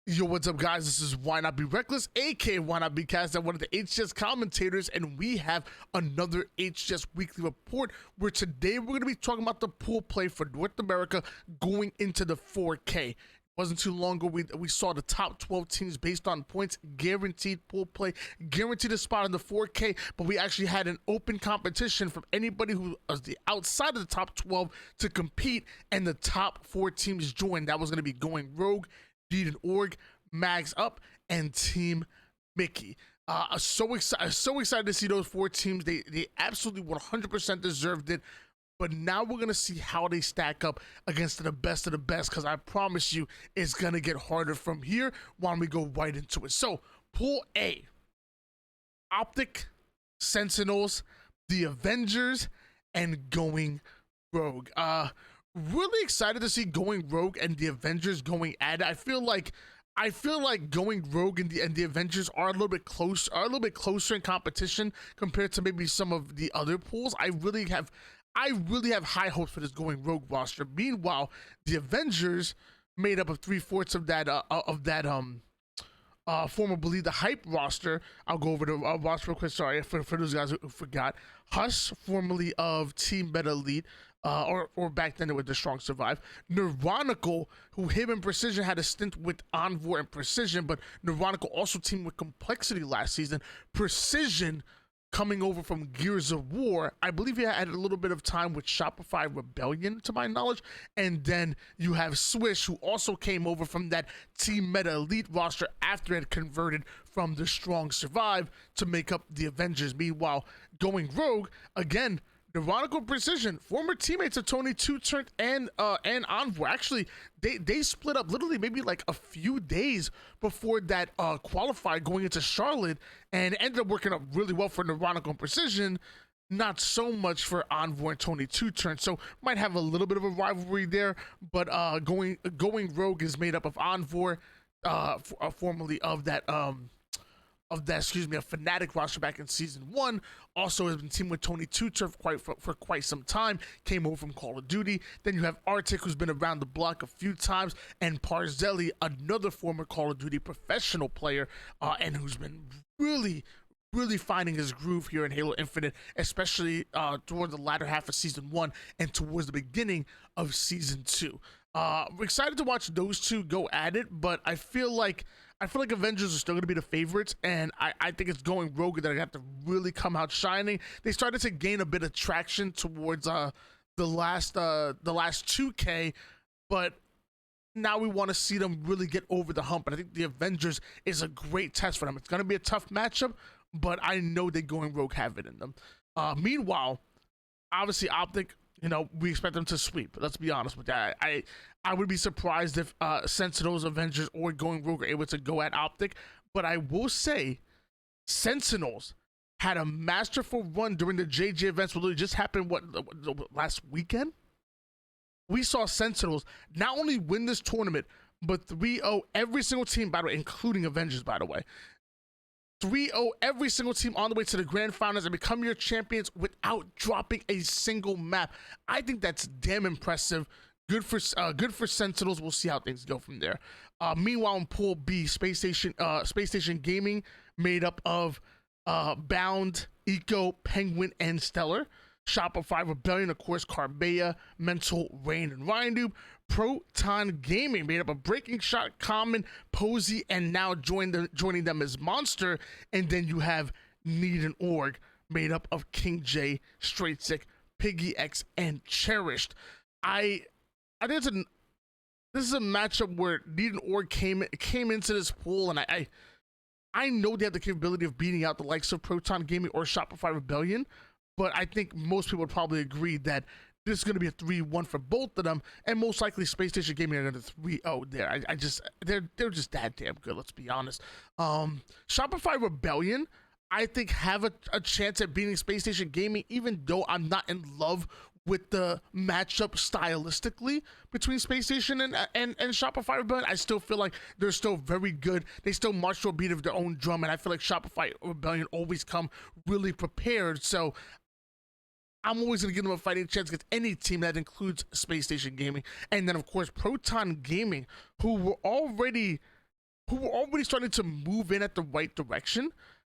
Yo, what's up, guys? This is Why Not Be Reckless, aka Why Not Be Cast, and one of the HCS commentators, and we have another HCS weekly report where today we're going to be talking about the pool play for North America going into the 4K. Wasn't too long ago we saw the top 12 teams based on points, guaranteed pool play, guaranteed a spot in the 4K, but we actually had an open competition from anybody who was the outside of the top 12 to compete, and the top 4 teams joined. That was going to be Going Rogue, Deed and Org, Mags Up, and Team Mickey. So excited to see those 4 teams. They absolutely 100% deserved it. But now we're going to see how they stack up against the best of the best, because I promise you it's going to get harder from here while we go right into it. So, Pool A, Optic, Sentinels, the Avengers, and Going Rogue. Really excited to see Going Rogue and the Avengers going at it. I feel like Going Rogue and the Avengers are a little bit closer in competition compared to maybe some of the other pools. I really have high hopes for this Going Rogue roster. Meanwhile, the Avengers, made up of 3/4 of that formerly the Hype roster. I'll go over the roster real quick. Sorry for those guys who forgot. Hush, formerly of Team Meta Elite, or back then with the Strong Survive. Neuronical, who him and Precision had a stint with Envoy and Precision, but Neuronical also teamed with Complexity last season. Precision, coming over from Gears of War, I believe he had a little bit of time with Shopify Rebellion, to my knowledge. And then you have Swish, who also came over from that Team Meta Elite roster after it had converted from the Strong Survive to make up the Avengers. Meanwhile, Going Rogue, again, Neuronical, Precision, former teammates of Tony Two Turnt and Envoy. Actually, they split up literally maybe like a few days before that qualified going into Charlotte, and ended up working up really well for Neuronical and Precision. Not so much for Envoy and Tony Two Turnt. So might have a little bit of a rivalry there. But Going Rogue is made up of Envoy, formerly of that a Fnatic roster back in Season 1, also has been teamed with Tony Two Turnt for quite some time, came over from Call of Duty. Then you have Arctic, who's been around the block a few times, and Parzelli, another former Call of Duty professional player, and who's been really finding his groove here in Halo Infinite, especially toward the latter half of Season 1 and towards the beginning of Season 2. We're excited to watch those two go at it, but I feel like Avengers are still going to be the favorites, and I think it's Going Rogue that I have to really come out shining. They started to gain a bit of traction towards the last 2K, but now we want to see them really get over the hump. And I think the Avengers is a great test for them. It's going to be a tough matchup, but I know that Going Rogue have it in them. Meanwhile, obviously Optic, we expect them to sweep. Let's be honest with that. I would be surprised if Sentinels, Avengers, or Going Rogue are able to go at Optic. But I will say, Sentinels had a masterful run during the JJ events, which just happened, last weekend? We saw Sentinels not only win this tournament, but 3-0 every single team, by the way, including Avengers, by the way. 3-0 every single team on the way to the grand finals and become your champions without dropping a single map. I think that's damn impressive. Good for Sentinels. We'll see how things go from there. Meanwhile, in Pool B, Space Station Gaming, made up of Bound, Eco, Penguin, and Stellar. Shopify Rebellion, of course, Carbea, Mental, Rain, and Ryan. Proton Gaming, made up of Breaking Shot, Common, Posey, and now joining them as Monster. And then you have Need and Org, made up of King J, Straight Sick, Piggy X, and Cherished. I think this is a matchup where Need and Org came into this pool, and I know they have the capability of beating out the likes of Proton Gaming or Shopify Rebellion, but I think most people would probably agree that this is going to be a 3-1 for both of them, and most likely Space Station Gaming are going to 3-0 there. They're just that damn good, let's be honest. Shopify Rebellion, I think, have a chance at beating Space Station Gaming, even though I'm not in love with the matchup stylistically between Space Station and Shopify Rebellion. I still feel like they're still very good. They still march to a beat of their own drum, and I feel like Shopify Rebellion always come really prepared. So I'm always going to give them a fighting chance against any team that includes Space Station Gaming. And then, of course, Proton Gaming, who were already who were already starting to move in at the right direction.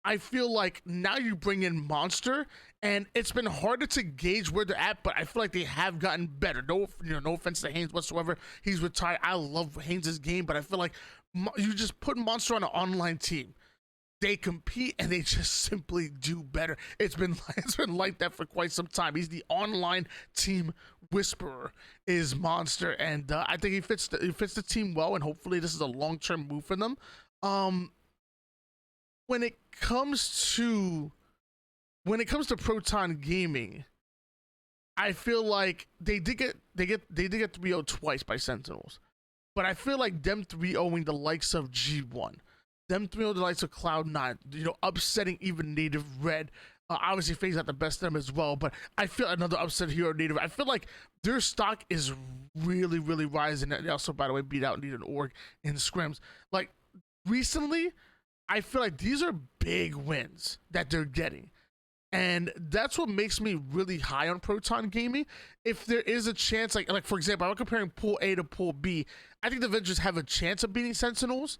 I feel like now you bring in Monster, and it's been harder to gauge where they're at, but I feel like they have gotten better. No, no offense to Haynes whatsoever. He's retired. I love Haynes' game, but I feel like you just put Monster on an online team. They compete and they just simply do better. It's been like that for quite some time. He's the online team whisperer, is Monster, and I think he fits the team well, and hopefully this is a long-term move for them. When it comes to Proton Gaming, I feel like they did get 3-0 twice by Sentinels, but I feel like them 3-0ing the likes of G1, them 3-0 the likes of Cloud9, upsetting even Native Red. Obviously, FaZe not the best of them as well, but I feel another upset here on Native. I feel like their stock is really, really rising. They also, by the way, beat out Need.org in scrims. Like recently, I feel like these are big wins that they're getting. And that's what makes me really high on Proton Gaming. If there is a chance, like for example, I'm comparing Pool A to Pool B. I think the Avengers have a chance of beating Sentinels,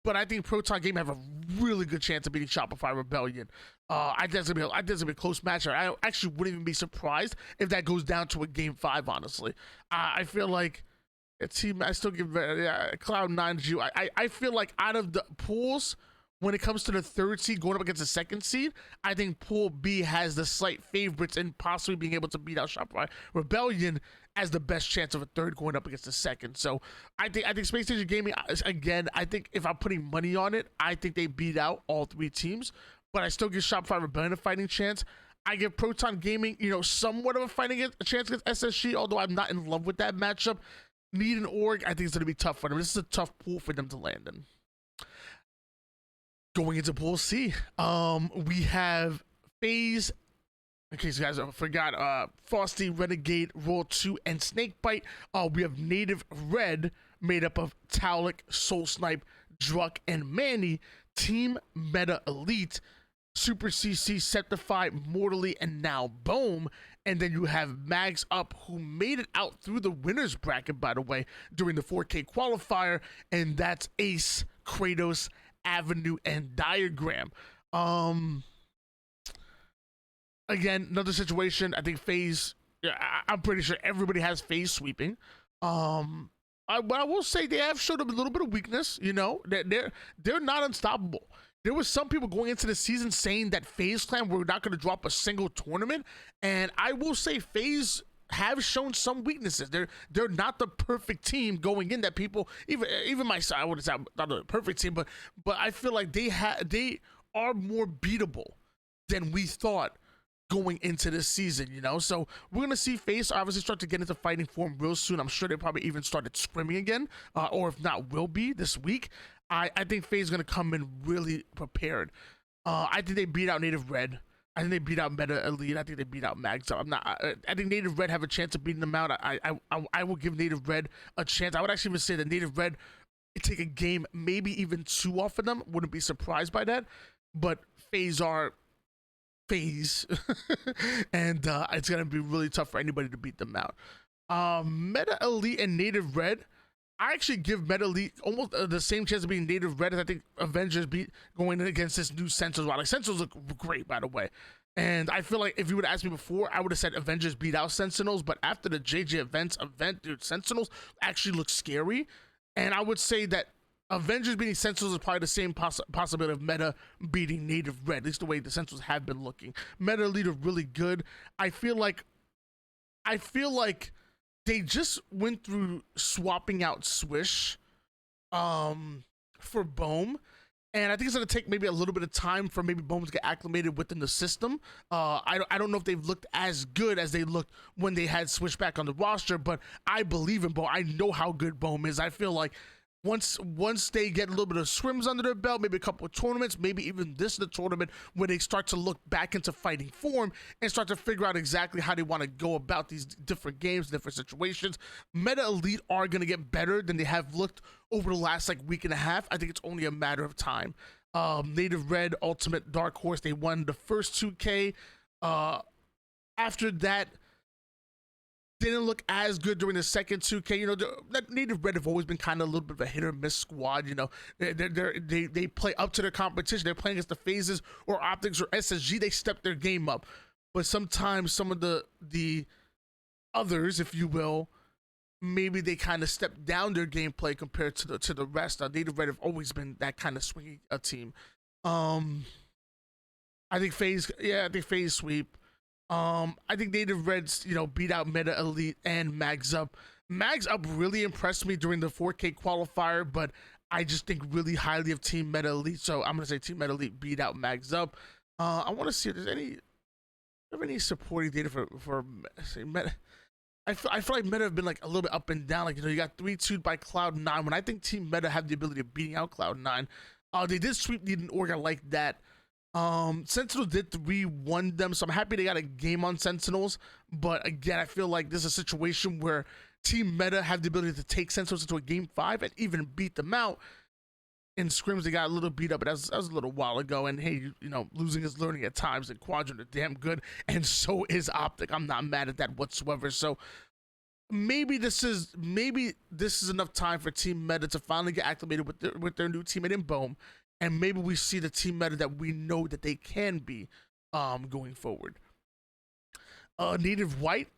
but I think Proton Gaming have a really good chance of beating Shopify Rebellion. I think it's gonna be a close match. I actually wouldn't even be surprised if that goes down to a Game 5, honestly. I feel like a team, I still give Cloud9 to you. I feel like out of the pools, when it comes to the third seed going up against the second seed, I think Pool B has the slight favorites in possibly being able to beat out Shopify Rebellion as the best chance of a third going up against the second. So I think Space Station Gaming, again, I think if I'm putting money on it, I think they beat out all three teams, but I still give Shopify Rebellion a fighting chance. I give Proton Gaming, somewhat of a chance against SSG, although I'm not in love with that matchup. Need an org, I think it's going to be tough for them. This is a tough pool for them to land in. Going into Pool C, we have FaZe, in case you guys forgot, Frosty, Renegade, Roll 2, and Snakebite. We have Native Red, made up of Taulik, Soul Snipe, Druck, and Manny. Team Meta Elite, Super CC, Septify, Mortally, and now Boom. And then you have Mags Up, who made it out through the winner's bracket, by the way, during the 4K qualifier, and that's Ace, Kratos, Avenue, and Diagram. Again, another situation. I think FaZe, I'm pretty sure everybody has FaZe sweeping. But I will say they have showed a little bit of weakness. They're not unstoppable. There was some people going into the season saying that FaZe Clan were not going to drop a single tournament, and I will say FaZe have shown some weaknesses. They're not the perfect team going in that people, even myself, I wouldn't say I'm not the perfect team, but I feel like they are more beatable than we thought going into this season, So we're gonna see FaZe obviously start to get into fighting form real soon. I'm sure they probably even started scrimming again, or if not, will be this week. I think FaZe is gonna come in really prepared. I think they beat out Native Red. I think they beat out Meta Elite. I think they beat out Mags Up. I think Native Red have a chance of beating them out. I will give Native Red a chance. I would actually even say that Native Red take a game, maybe even 2 off of them. Wouldn't be surprised by that. But FaZe are FaZe, and it's gonna be really tough for anybody to beat them out. Meta Elite and Native Red, I actually give Meta Elite almost the same chance of being Native Red as I think Avengers beat going in against this new Sentinels. Like Sentinels look great, by the way, and I feel like if you would have asked me before, I would have said Avengers beat out Sentinels. But after the JJ event, dude, Sentinels actually look scary, and I would say that Avengers beating Sentinels is probably the same possibility of Meta beating Native Red, at least the way the Sentinels have been looking. Meta Elite are really good. I feel like they just went through swapping out Swish for Bohm, and I think it's going to take maybe a little bit of time for maybe Bohm to get acclimated within the system. I don't know if they've looked as good as they looked when they had Swish back on the roster, but I believe in Bohm. I know how good Bohm is. I feel like once they get a little bit of scrims under their belt, maybe a couple of tournaments, maybe even this is the tournament when they start to look back into fighting form and start to figure out exactly how they want to go about these different games, different situations. Meta Elite are going to get better than they have looked over the last week and a half. I think it's only a matter of time. Native Red, Ultimate Dark Horse, they won the first 2K. After that, didn't look as good during the second 2K. You know, that Native Red have always been kind of a little bit of a hit or miss squad. You know, they play up to their competition. They're playing against the Phases or Optics or SSG. They step their game up, but sometimes some of the others, if you will, maybe they kind of step down their gameplay compared to the rest. Native Red have always been that kind of swingy team. I think Phase sweep. I think Native Reds, you know, beat out Meta Elite and Mags Up. Mags Up really impressed me during the 4K qualifier, but I just think really highly of Team Meta Elite. So I'm gonna say Team Meta Elite beat out Mags Up. I want to see if there's any supporting data for say, Meta. I feel like Meta have been like a little bit up and down. Like, you know, you got 3-2'd by Cloud9. When I think Team Meta have the ability of beating out Cloud9, they did sweep the Orga like that. Sentinels did 3-1 them, so I'm happy they got a game on Sentinels. But again, I feel like this is a situation where Team Meta have the ability to take Sentinels into a game 5 and even beat them out. In scrims, they got a little beat up, but that was a little while ago. And hey, you know, losing is learning at times. And Quadrant are damn good, and so is Optic. I'm not mad at that whatsoever. So maybe this is enough time for Team Meta to finally get acclimated with their new teammate in Bohm. And maybe we see the Team Meta that we know that they can be going forward. Native White,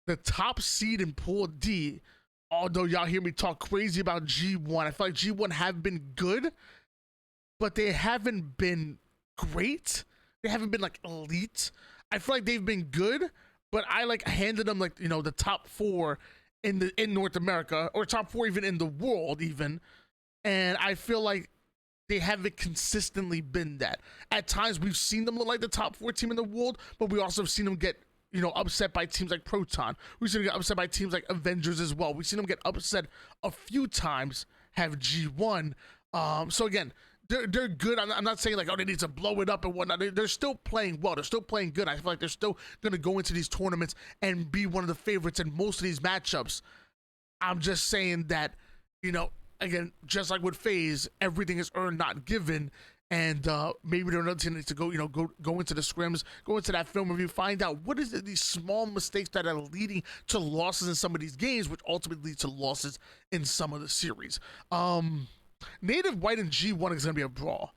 the top seed in Pool D, although y'all hear me talk crazy about G1, I feel like G1 have been good, but they haven't been great. They haven't been like elite. I feel like they've been good, but I like handed them like, you know, the top 4 in North America, or top 4 even in the world even. And I feel like they haven't consistently been that. At times, we've seen them look like the top 4 team in the world, but we also have seen them get, you know, upset by teams like Proton. We've seen them get upset by teams like Avengers as well. We've seen them get upset a few times, have G1. So again, they're good. I'm not saying like, oh, they need to blow it up and whatnot. They're still playing well. They're still playing good. I feel like they're still going to go into these tournaments and be one of the favorites in most of these matchups. I'm just saying that, you know, again, just like with FaZe, everything is earned, not given. And maybe they're another team that needs to go, you know, go into the scrims, go into that film review, find out what is it, these small mistakes that are leading to losses in some of these games, which ultimately lead to losses in some of the series. Native White and G1 is going to be a brawl.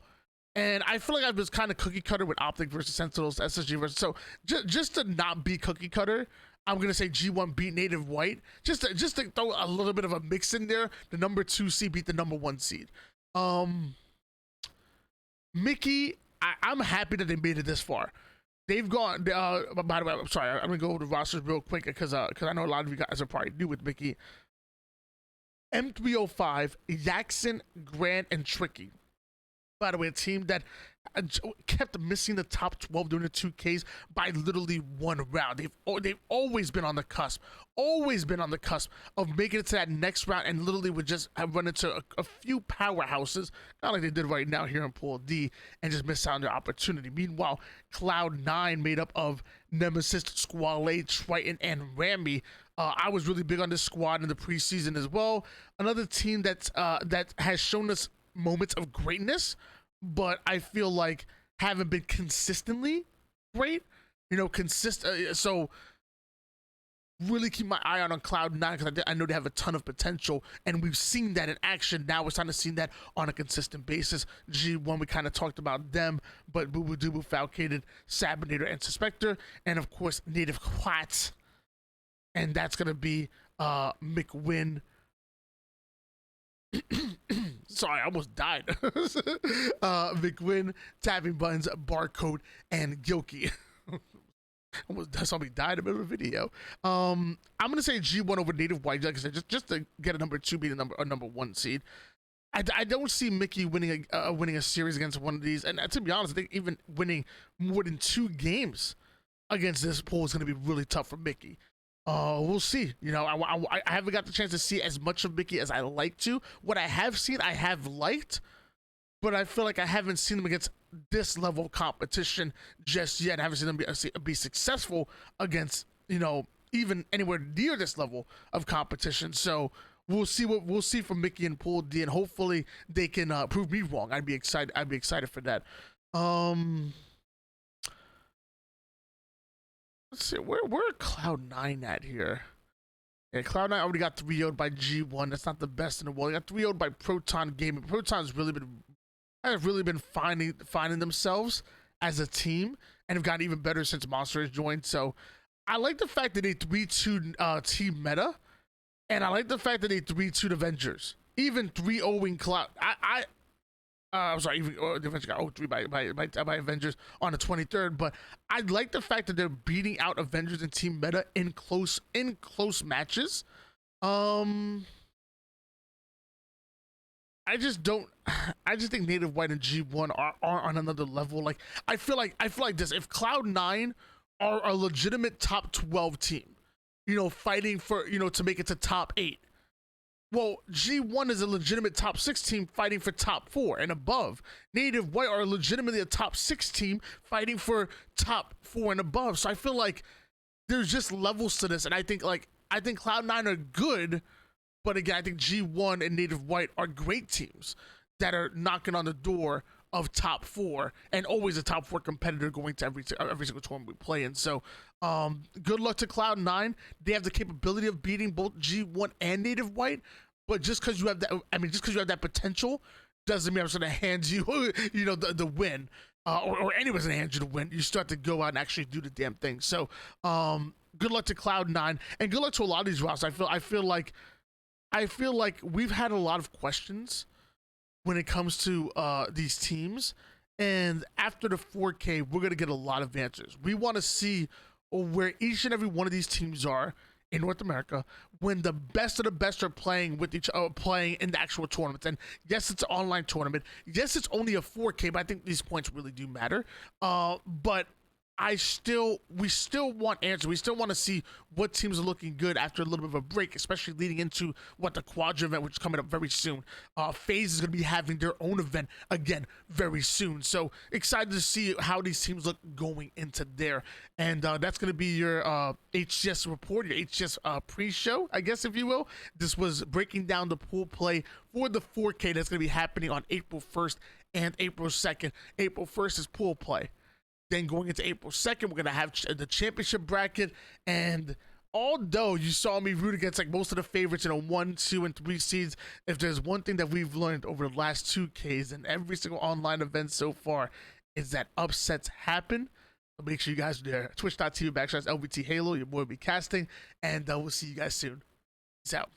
And I feel like I was kind of cookie cutter with Optic versus Sentinels, SSG versus. So just to not be cookie cutter, I'm going to say G1 beat Native White. Just to throw a little bit of a mix in there, the number 2 seed beat the number 1 seed. Mickey, I'm happy that they made it this far. They've gone, by the way, I'm sorry, I'm going to go over the rosters real quick because I know a lot of you guys are probably new with Mickey. M305, Jackson, Grant, and Tricky. By the way, a team that kept missing the top 12 during the 2Ks by literally 1 round. They've always been on the cusp, of making it to that next round, and literally would just have run into a few powerhouses, not like they did right now here in Pool D, and just miss out on their opportunity. Meanwhile, Cloud9, made up of Nemesis, Squale, Triton, and Rammy. I was really big on this squad in the preseason as well. Another team that has shown us moments of greatness, but I feel like haven't been consistently great. You know, so really keep my eye out on Cloud9 because I know they have a ton of potential, and we've seen that in action. Now we're starting to see that on a consistent basis. G1, we kind of talked about them, but Boo Boo Doo, Falcated, Sabinator, and Suspector, and of course Native Quats, and that's gonna be McWin. Sorry, I almost died. McWin, Tapping Buttons, Barcode, and Gilkey. Almost saw me die in the middle of the video. I'm gonna say G1 over Native White, like I said, just to get a number 2 beat a number 1 seed. I don't see Mickey winning a series against one of these, and to be honest, I think even winning more than 2 games against this pool is gonna be really tough for Mickey. We'll see. You know, I haven't got the chance to see as much of Mickey as I like to. What I have seen, I have liked, but I feel like I haven't seen them against this level of competition just yet. I haven't seen them be successful against, you know, even anywhere near this level of competition. So we'll see from Mickey and Pool D, and hopefully they can prove me wrong. I'd be excited for that. Let's see, where Cloud9 at here? Yeah, Cloud9 already got 3-0'd by G1. That's not the best in the world. They got 3-0'd by Proton Gaming. Proton's really been finding themselves as a team and have gotten even better since Monster has joined. So I like the fact that they 3-2 team meta, and I like the fact that they 3-2 Avengers. Even 3-0ing Cloud. I'm sorry, even the Avengers got 0-3 by Avengers on the 23rd, but I like the fact that they're beating out Avengers and team meta in close matches. I just think Native White and G1 are on another level. Like I feel like this. If Cloud9 are a legitimate top 12 team, fighting for to make it to top 8. Well, G1 is a legitimate top 6 team fighting for top 4 and above. Native White are legitimately a top 6 team fighting for top 4 and above. So I feel like there's just levels to this, and I think Cloud9 are good, but again, I think G1 and Native White are great teams that are knocking on the door of top 4 and always a top 4 competitor going to every single tournament we play in. So good luck to Cloud9. They have the capability of beating both G1 and Native White, but just because you have that potential doesn't mean I'm just gonna hand you the win, or anyone's gonna hand you the win. You start to go out and actually do the damn thing. So good luck to Cloud9 and good luck to a lot of these rosters. I feel like we've had a lot of questions when it comes to these teams, and after the 4K we're going to get a lot of answers. We want to see where each and every one of these teams are in North America when the best of the best are playing with playing in the actual tournaments. And yes, it's an online tournament, yes, it's only a 4K, but I think these points really do matter. But we still want answers. We still want to see what teams are looking good after a little bit of a break, especially leading into the Quadra event, which is coming up very soon. FaZe is going to be having their own event again very soon. So excited to see how these teams look going into there. And that's going to be your HCS report, your HCS pre-show, I guess, if you will. This was breaking down the pool play for the 4K that's going to be happening on April 1st and April 2nd. April 1st is pool play. Then going into April 2nd, we're going to have the championship bracket. And although you saw me root against most of the favorites in a 1, 2, and 3 seeds, if there's one thing that we've learned over the last 2Ks and every single online event so far, is that upsets happen. So make sure you guys are there. Twitch.tv/LVT Halo. Your boy will be casting. And we'll see you guys soon. Peace out.